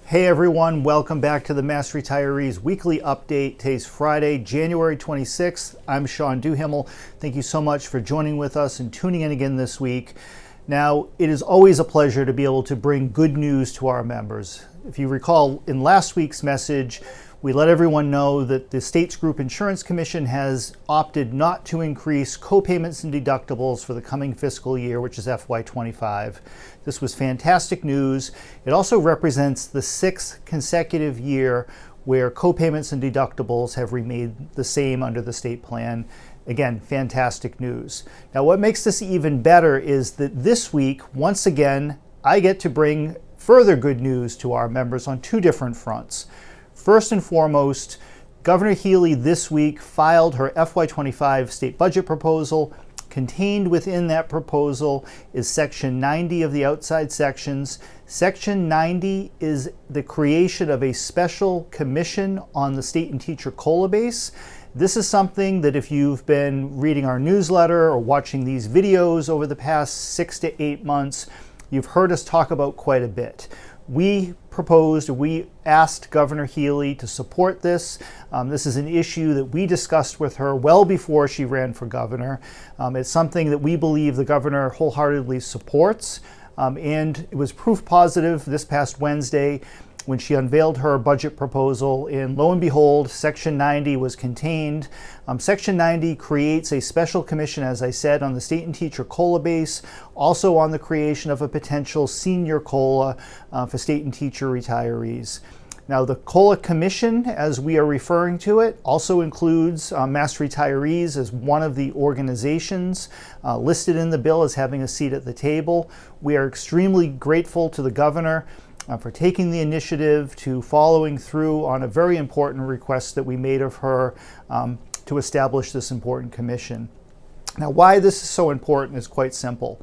Hey everyone, welcome back to the Mass Retirees Weekly Update. Today's Friday, January 26th. I'm Sean Duhimmel. Thank you so much for joining with us and tuning in again this week. Now, it is always a pleasure to be able to bring good news to our members. If you recall, in last week's message, we let everyone know that the States Group Insurance Commission has opted not to increase co-payments and deductibles for the coming fiscal year, which is FY25. This was fantastic news. It also represents the sixth consecutive year where co-payments and deductibles have remained the same under the state plan. Again, fantastic news. Now, what makes this even better is that this week, once again, I get to bring further good news to our members on two different fronts. First and foremost, Governor Healy this week filed her FY25 state budget proposal. Contained within that proposal is Section 90 of the outside sections. Section 90 is the creation of a special commission on the state and teacher COLA base. This is something that if you've been reading our newsletter or watching these videos over the past 6 to 8 months, you've heard us talk about quite a bit. We asked Governor Healy to support this. This is an issue that we discussed with her well before she ran for governor. It's something that we believe the governor wholeheartedly supports. And it was proof positive this past Wednesday when she unveiled her budget proposal, and lo and behold, Section 90 was contained. Section 90 creates a special commission, as I said, on the state and teacher COLA base, also on the creation of a potential senior COLA for state and teacher retirees. Now, the COLA Commission, as we are referring to it, also includes Mass Retirees as one of the organizations listed in the bill as having a seat at the table. We are extremely grateful to the governor for taking the initiative to following through on a very important request that we made of her to establish this important commission. Now, why this is so important is quite simple.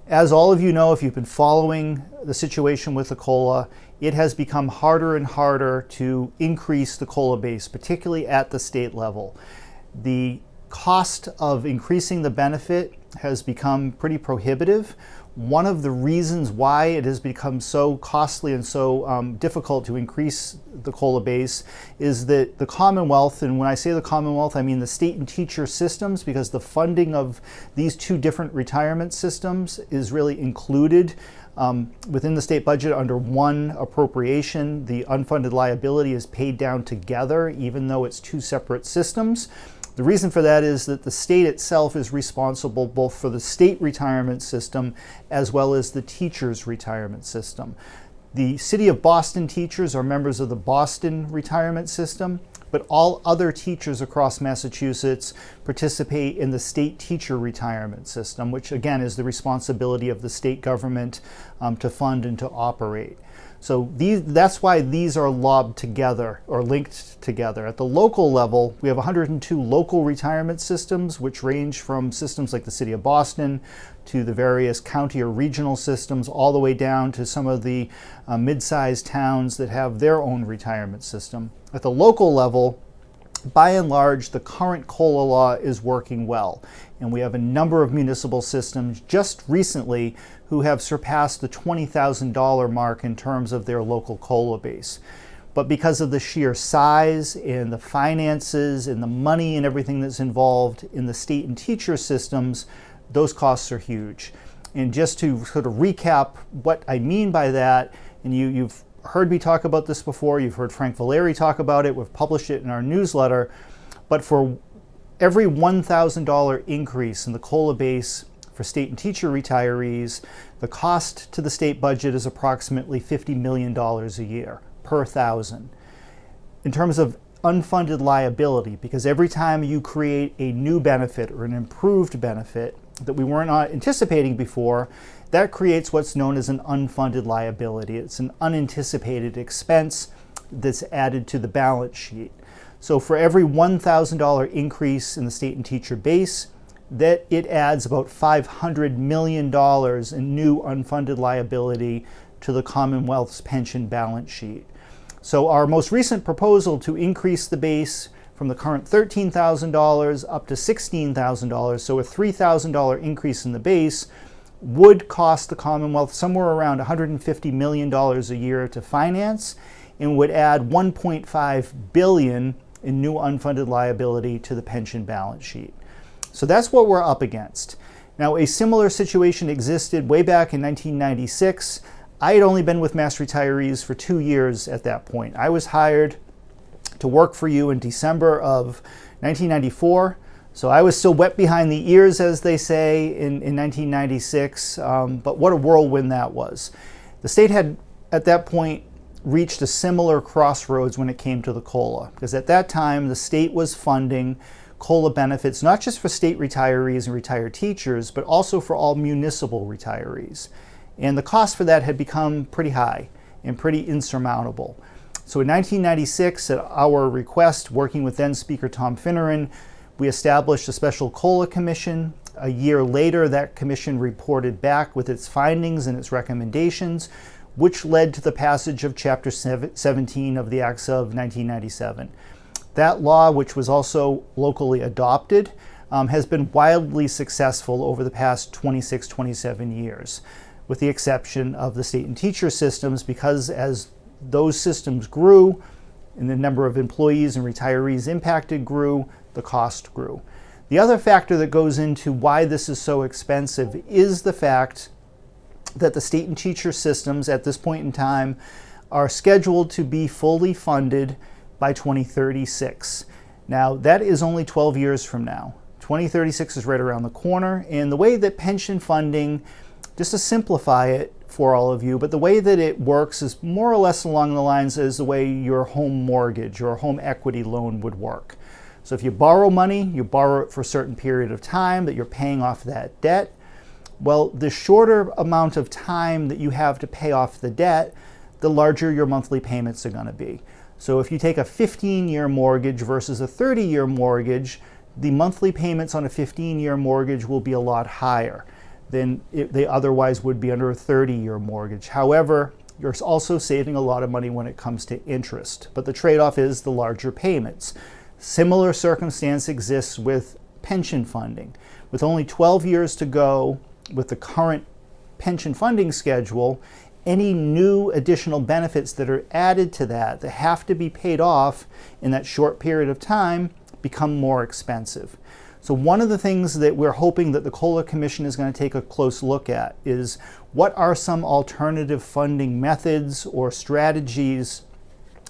As all of you know, if you've been following the situation with the COLA, it has become harder and harder to increase the COLA base, particularly at the state level. The cost of increasing the benefit has become pretty prohibitive. One of the reasons why it has become so costly and so difficult to increase the COLA base is that the Commonwealth, and when I say the Commonwealth, I mean the state and teacher systems, because the funding of these two different retirement systems is really included within the state budget under one appropriation. The unfunded liability is paid down together, even though it's two separate systems. The reason for that is that the state itself is responsible both for the state retirement system as well as the teachers' retirement system. The City of Boston teachers are members of the Boston retirement system, but all other teachers across Massachusetts participate in the state teacher retirement system, which again is the responsibility of the state government to fund and to operate. So that's why these are lobbed together or linked together. At the local level, we have 102 local retirement systems, which range from systems like the City of Boston to the various county or regional systems, all the way down to some of the mid-sized towns that have their own retirement system. At the local level, by and large, the current COLA law is working well. And we have a number of municipal systems just recently who have surpassed the $20,000 mark in terms of their local COLA base. But because of the sheer size and the finances and the money and everything that's involved in the state and teacher systems, those costs are huge. And just to sort of recap what I mean by that, and you've heard me talk about this before, you've heard Frank Valeri talk about it, we've published it in our newsletter, but for every $1,000 increase in the COLA base for state and teacher retirees, the cost to the state budget is approximately $50 million a year per thousand. In terms of unfunded liability, because every time you create a new benefit or an improved benefit that we weren't anticipating before, that creates what's known as an unfunded liability. It's an unanticipated expense that's added to the balance sheet. So for every $1,000 increase in the state and teacher base, that it adds about $500 million in new unfunded liability to the Commonwealth's pension balance sheet. So our most recent proposal to increase the base from the current $13,000 up to $16,000, so a $3,000 increase in the base, would cost the Commonwealth somewhere around $150 million a year to finance, and would add $1.5 billion in new unfunded liability to the pension balance sheet. So that's what we're up against. Now, a similar situation existed way back in 1996. I had only been with Mass Retirees for 2 years at that point. I was hired to work for you in December of 1994. So I was still wet behind the ears, as they say, in 1996. But what a whirlwind that was. The state had, at that point, reached a similar crossroads when it came to the COLA, because at that time the state was funding COLA benefits not just for state retirees and retired teachers, but also for all municipal retirees. And the cost for that had become pretty high and pretty insurmountable. So in 1996, at our request, working with then Speaker Tom Finneran, we established a special COLA commission. A year later, that commission reported back with its findings and its recommendations, which led to the passage of Chapter 17 of the Acts of 1997. That law, which was also locally adopted, has been wildly successful over the past 26, 27 years, with the exception of the state and teacher systems, because as those systems grew and the number of employees and retirees impacted grew, the cost grew. The other factor that goes into why this is so expensive is the fact that the state and teacher systems at this point in time are scheduled to be fully funded by 2036. Now, that is only 12 years from now. 2036 is right around the corner, and the way that pension funding, just to simplify it for all of you, but the way that it works is more or less along the lines as the way your home mortgage or home equity loan would work. So if you borrow money, you borrow it for a certain period of time that you're paying off that debt. Well, the shorter amount of time that you have to pay off the debt, the larger your monthly payments are going to be. So if you take a 15-year mortgage versus a 30-year mortgage, the monthly payments on a 15-year mortgage will be a lot higher than they otherwise would be under a 30-year mortgage. However, you're also saving a lot of money when it comes to interest, but the trade-off is the larger payments. Similar circumstance exists with pension funding. With only 12 years to go with the current pension funding schedule, any new additional benefits that are added to that have to be paid off in that short period of time become more expensive. So one of the things that we're hoping that the COLA Commission is going to take a close look at is what are some alternative funding methods or strategies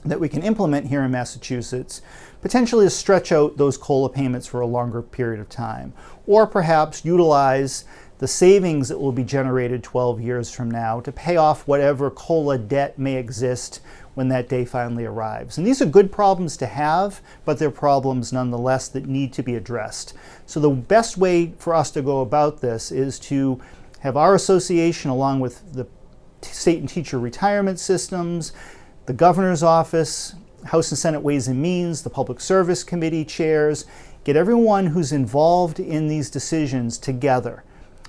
that we can implement here in Massachusetts, potentially to stretch out those COLA payments for a longer period of time, or perhaps utilize the savings that will be generated 12 years from now to pay off whatever COLA debt may exist when that day finally arrives. And these are good problems to have, but they're problems nonetheless that need to be addressed. So the best way for us to go about this is to have our association, along with the state and teacher retirement systems, the governor's office, House and Senate Ways and Means, the Public Service Committee chairs, get everyone who's involved in these decisions together,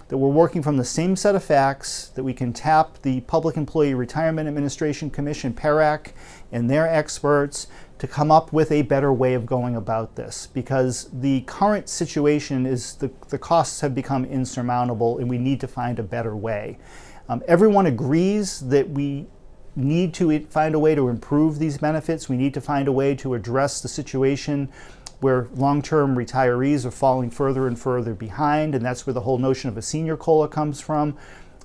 that we're working from the same set of facts, that we can tap the Public Employee Retirement Administration Commission, PERAC, and their experts to come up with a better way of going about this, because the current situation is the costs have become insurmountable and we need to find a better way. Everyone agrees that we need to find a way to improve these benefits. We need to find a way to address the situation where long-term retirees are falling further and further behind, and that's where the whole notion of a senior COLA comes from.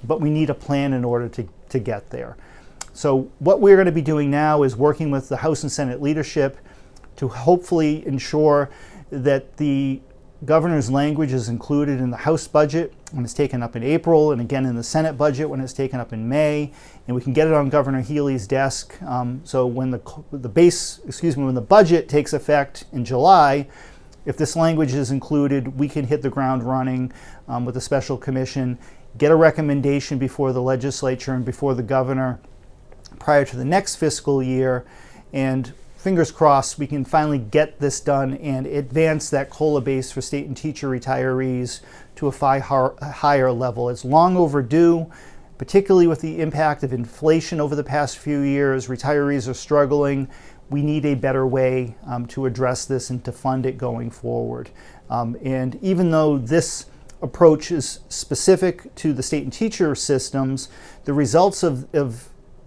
But we need a plan in order to get there. So what we're going to be doing now is working with the House and Senate leadership to hopefully ensure that the governor's language is included in the House budget when it's taken up in April, and again in the Senate budget when it's taken up in May, and we can get it on Governor Healy's desk. So when when the budget takes effect in July, if this language is included, we can hit the ground running with a special commission, get a recommendation before the legislature and before the governor prior to the next fiscal year, and fingers crossed we can finally get this done and advance that COLA base for state and teacher retirees to a higher level. It's long overdue, particularly with the impact of inflation over the past few years. Retirees are struggling. We need a better way to address this and to fund it going forward. And even though this approach is specific to the state and teacher systems, the results of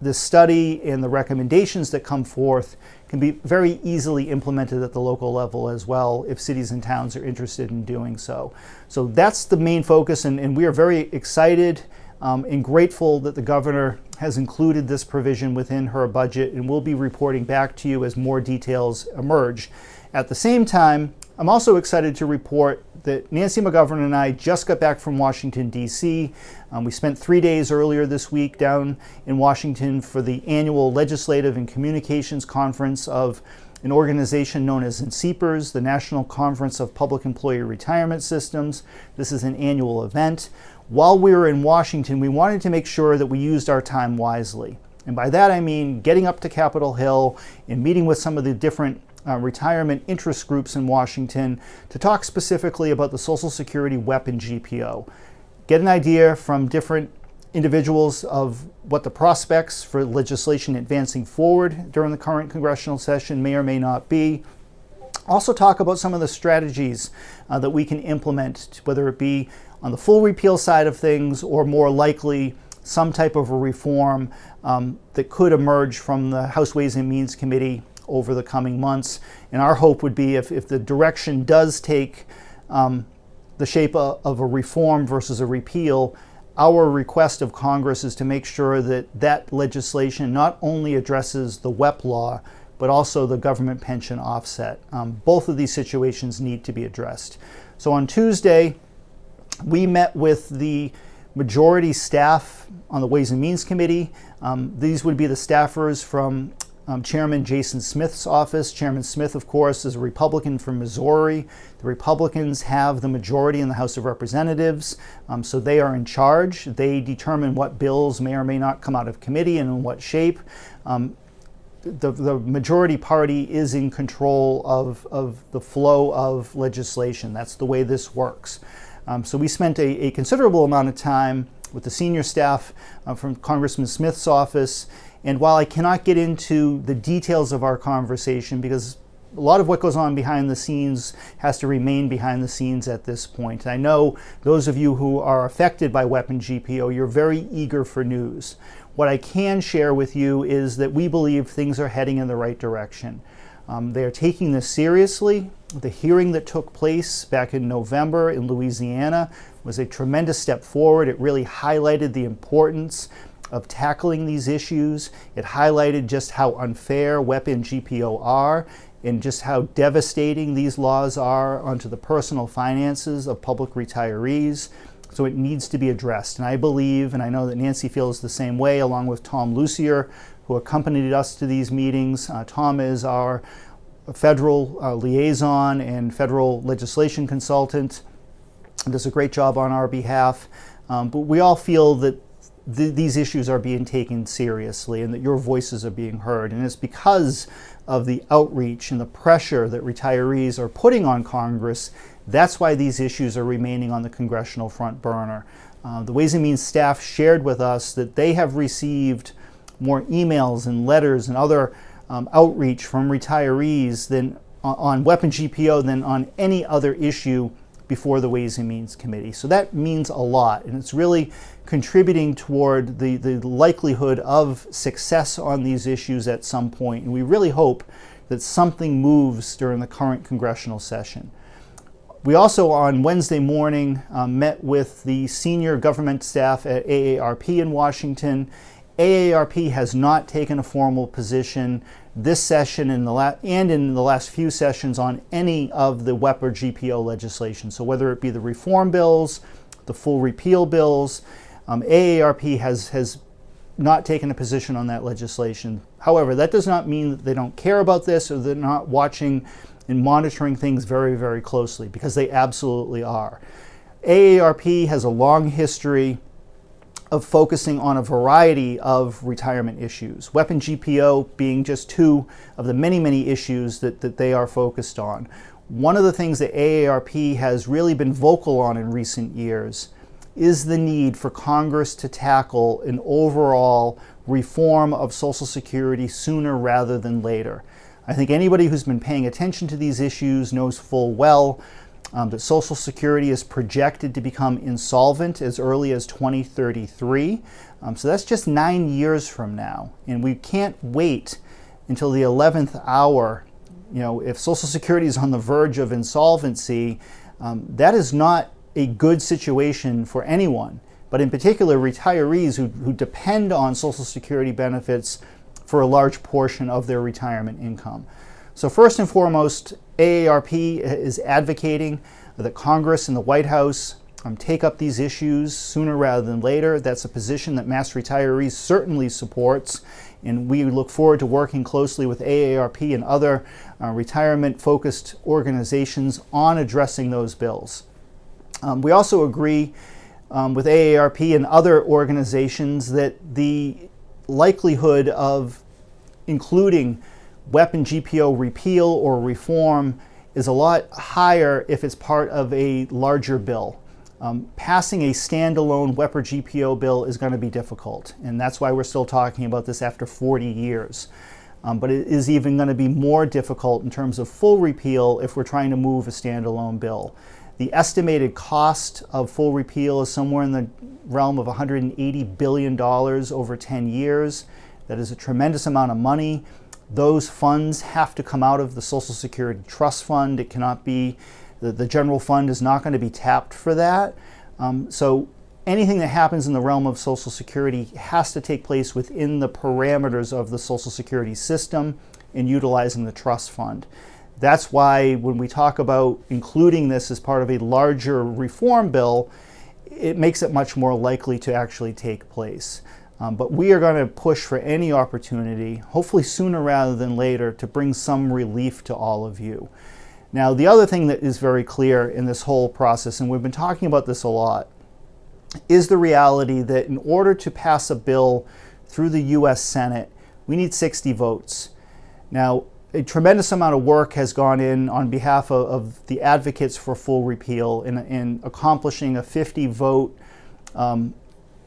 this study and the recommendations that come forth can be very easily implemented at the local level as well if cities and towns are interested in doing so. So that's the main focus, and we are very excited and grateful that the governor has included this provision within her budget, and we'll be reporting back to you as more details emerge. At the same time, I'm also excited to report that Nancy McGovern and I just got back from Washington, D.C. We spent 3 days earlier this week down in Washington for the annual Legislative and Communications Conference of an organization known as NCEPRS, the National Conference of Public Employee Retirement Systems. This is an annual event. While we were in Washington, we wanted to make sure that we used our time wisely. And by that I mean getting up to Capitol Hill and meeting with some of the different retirement interest groups in Washington to talk specifically about the Social Security WEP and GPO. Get an idea from different individuals of what the prospects for legislation advancing forward during the current congressional session may or may not be. Also talk about some of the strategies that we can implement, whether it be on the full repeal side of things or more likely some type of a reform that could emerge from the House Ways and Means Committee over the coming months. And our hope would be if the direction does take the shape of a reform versus a repeal, our request of Congress is to make sure that that legislation not only addresses the WEP law, but also the government pension offset. Both of these situations need to be addressed. So on Tuesday, we met with the majority staff on the Ways and Means Committee. These would be the staffers from Chairman Jason Smith's office. Chairman Smith, of course, is a Republican from Missouri. The Republicans have the majority in the House of Representatives, so they are in charge. They determine what bills may or may not come out of committee and in what shape. The majority party is in control of the flow of legislation. That's the way this works. So we spent a considerable amount of time with the senior staff from Congressman Smith's office. And while I cannot get into the details of our conversation, because a lot of what goes on behind the scenes has to remain behind the scenes at this point. I know those of you who are affected by WEP and GPO, you're very eager for news. What I can share with you is that we believe things are heading in the right direction. They are taking this seriously. The hearing that took place back in November in Louisiana was a tremendous step forward. It really highlighted the importance of tackling these issues. It highlighted just how unfair WEP and GPO are and just how devastating these laws are onto the personal finances of public retirees. So it needs to be addressed. And I believe, and I know that Nancy feels the same way, along with Tom Lucier, who accompanied us to these meetings. Tom is our federal liaison and federal legislation consultant and does a great job on our behalf. But we all feel that these issues are being taken seriously and that your voices are being heard. And it's because of the outreach and the pressure that retirees are putting on Congress. That's why these issues are remaining on the congressional front burner. The Ways and Means staff shared with us that they have received more emails and letters and other outreach from retirees than on WEP and GPO than on any other issue before the Ways and Means Committee. So that means a lot, and it's really contributing toward the likelihood of success on these issues at some point. And we really hope that something moves during the current congressional session. We also, on Wednesday morning, met with the senior government staff at AARP in Washington. AARP has not taken a formal position this session and in the last few sessions on any of the WEP or GPO legislation. So whether it be the reform bills, the full repeal bills, AARP has not taken a position on that legislation. However, that does not mean that they don't care about this or they're not watching and monitoring things very, very closely, because they absolutely are. AARP has a long history of focusing on a variety of retirement issues, WEP and GPO being just two of the many, many issues that they are focused on. One of the things that AARP has really been vocal on in recent years is the need for Congress to tackle an overall reform of Social Security sooner rather than later. I think anybody who's been paying attention to these issues knows full well that Social Security is projected to become insolvent as early as 2033. So that's just 9 years from now. And we can't wait until the 11th hour. If Social Security is on the verge of insolvency, that is not a good situation for anyone, but in particular retirees who depend on Social Security benefits for a large portion of their retirement income. So first and foremost, AARP is advocating that Congress and the White House take up these issues sooner rather than later. That's a position that Mass Retirees certainly supports, and we look forward to working closely with AARP and other retirement-focused organizations on addressing those bills. We also agree with AARP and other organizations that the likelihood of including weapon GPO repeal or reform is a lot higher if it's part of a larger bill. Passing a standalone weapon GPO bill is going to be difficult, and that's why we're still talking about this after 40 years. But it is even going to be more difficult in terms of full repeal if we're trying to move a standalone bill. The estimated cost of full repeal is somewhere in the realm of $180 billion over 10 years. That is a tremendous amount of money. Those funds have to come out of the Social Security Trust Fund. It cannot be, the general fund is not going to be tapped for that. So anything that happens in the realm of Social Security has to take place within the parameters of the Social Security system and utilizing the trust fund. That's why when we talk about including this as part of a larger reform bill, it makes it much more likely to actually take place. But we are going to push for any opportunity, hopefully sooner rather than later, to bring some relief to all of you. Now, the other thing that is very clear in this whole process, and we've been talking about this a lot, is the reality that in order to pass a bill through the U.S. Senate, we need 60 votes. Now, a tremendous amount of work has gone in on behalf of the advocates for full repeal in accomplishing a 50-vote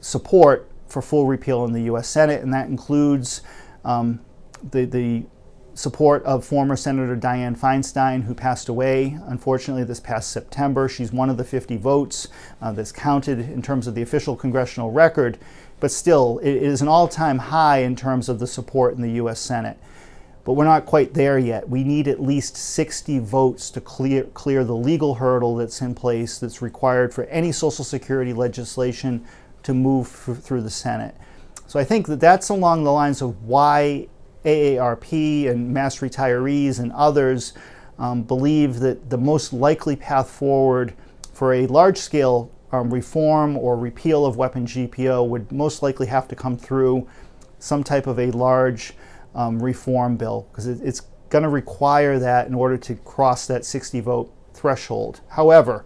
support for full repeal in the U.S. Senate, and that includes the support of former Senator Dianne Feinstein, who passed away, unfortunately, this past September. She's one of the 50 votes that's counted in terms of the official congressional record, but still, it is an all-time high in terms of the support in the U.S. Senate. But we're not quite there yet. We need at least 60 votes to clear the legal hurdle that's in place that's required for any Social Security legislation to move through the Senate. So I think that that's along the lines of why AARP and Mass Retirees and others believe that the most likely path forward for a large-scale reform or repeal of weapon GPO would most likely have to come through some type of a large reform bill, because it's going to require that in order to cross that 60-vote threshold. However,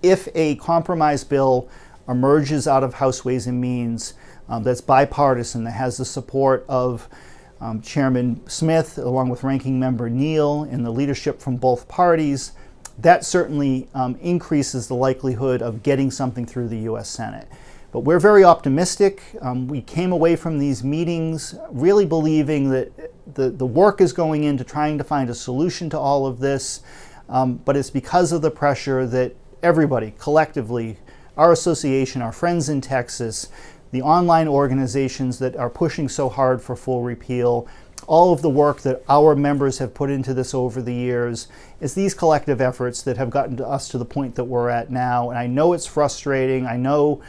if a compromise bill emerges out of House Ways and Means that's bipartisan, that has the support of Chairman Smith along with Ranking Member Neal and the leadership from both parties, that certainly increases the likelihood of getting something through the U.S. Senate. But we're very optimistic. We came away from these meetings really believing that the work is going into trying to find a solution to all of this, but it's because of the pressure that everybody collectively, our association, our friends in Texas, the online organizations that are pushing so hard for full repeal, all of the work that our members have put into this over the years, is these collective efforts that have gotten us to the point that we're at now. And I know it's frustrating. I know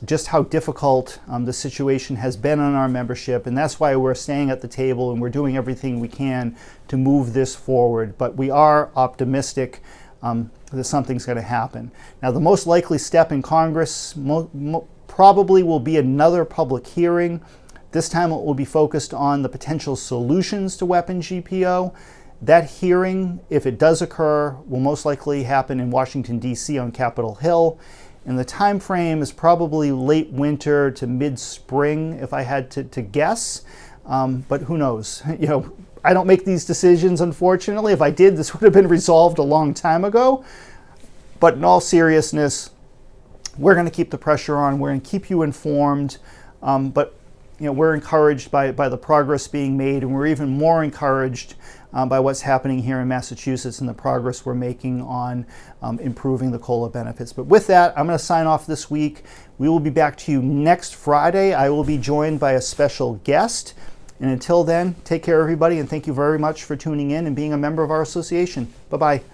just how difficult the situation has been on our membership, and that's why we're staying at the table and we're doing everything we can to move this forward. But we are optimistic that something's going to happen. Now, the most likely step in Congress probably will be another public hearing. This time it will be focused on the potential solutions to weapon GPO. That hearing, if it does occur, will most likely happen in Washington, D.C. on Capitol Hill. And the time frame is probably late winter to mid-spring, if I had to guess. But who knows? I don't make these decisions, unfortunately. If I did, this would have been resolved a long time ago. But in all seriousness, we're going to keep the pressure on. We're going to keep you informed. But we're encouraged by the progress being made, and we're even more encouraged by what's happening here in Massachusetts and the progress we're making on improving the COLA benefits. But with that, I'm going to sign off this week. We will be back to you next Friday. I will be joined by a special guest. And until then, take care, everybody, and thank you very much for tuning in and being a member of our association. Bye-bye.